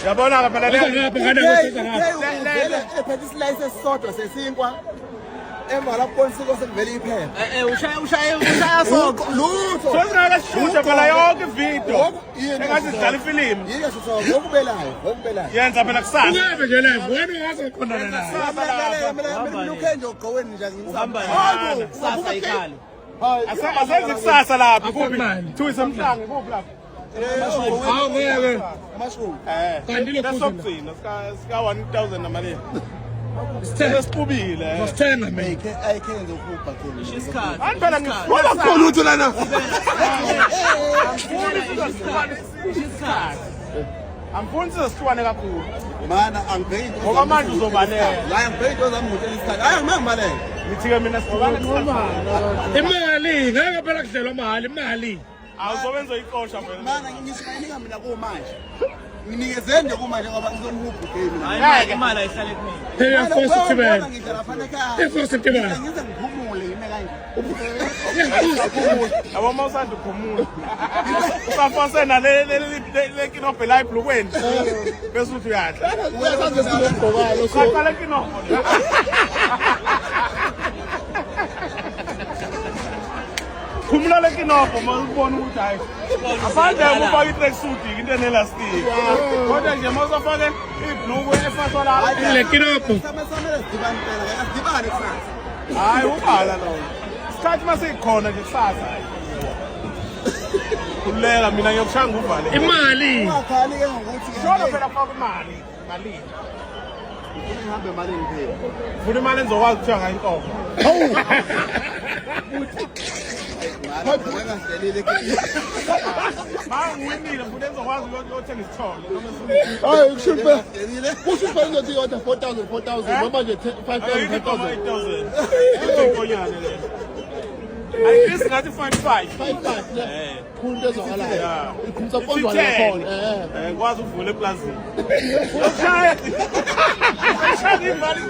Yabona phela ephethe isilayisi sodwa sesinkwa emva lapho sekuvele iphepha ushaya sonke lutho sonke sishusha phela yonke ividiyo engathi sidlala ifilimu yike sithola ngokubelayo yenza phela kusasa ungabe nje live wena ungazoqondana naye mina lokho nje ogqoweni nje uhamba sasa ikhali asenze kusasa lapha kuphi two isemhlange kuphi lapha hawu ngeke mushroom kanti lokho sokugcina sika 1000 namalini sesibubile sithenga mate ayikhenze ukuba khona isikhathi ani phela wala khona utho lana amfuni sizesihluane kakhulu mana angibheki ngoba manje uzobaleka la angibheki into zamuthe isikhathi hayi ngimangibaleka ngithi-ke mina sihlukane imali ngeke phela kudlelwa imali awuzobenza icosha phela mana ngishiyinika mina kumanje nginikeze nje kumanje ngoba ngizomhubhu game hayi imali ayihlale kumina hey force September ngidlala fana ekhaya force September ngize ngiphumule yime kanje yabo mawusanda uphumula usafase nale kinobhe la ebhlukweni bese uthi uyadla uyasazi esigqokayo uqala kinobhe phumula le kinobho mawubona ukuthi hayi aphandle ukufaka i-tracksuit into enelastic kodwa nje mawusafake ibhluku efashwa la le kinobho samele sidibane phela sidibane kusasa hayi ubhala loyo isikhathi masikhona nje kusasa kuleka mina ngiyokushanga uvale imali ungakhali ke ngokuthi shona phela faka imali malini ngihambe malini phela ufuna imali enzokwazi ukuthenga ngayo inkomo mangiwinile futhi enzokwazi ukuyothenga isithole hayi kushupa kushupa indothi yodwa 4000 noma nje 5000 inkonyane le ayisi ngathi 55 khulu ezokalayo ikhumsa pondwa lakhona ngikwazi ukuvula eplazini ushaya imali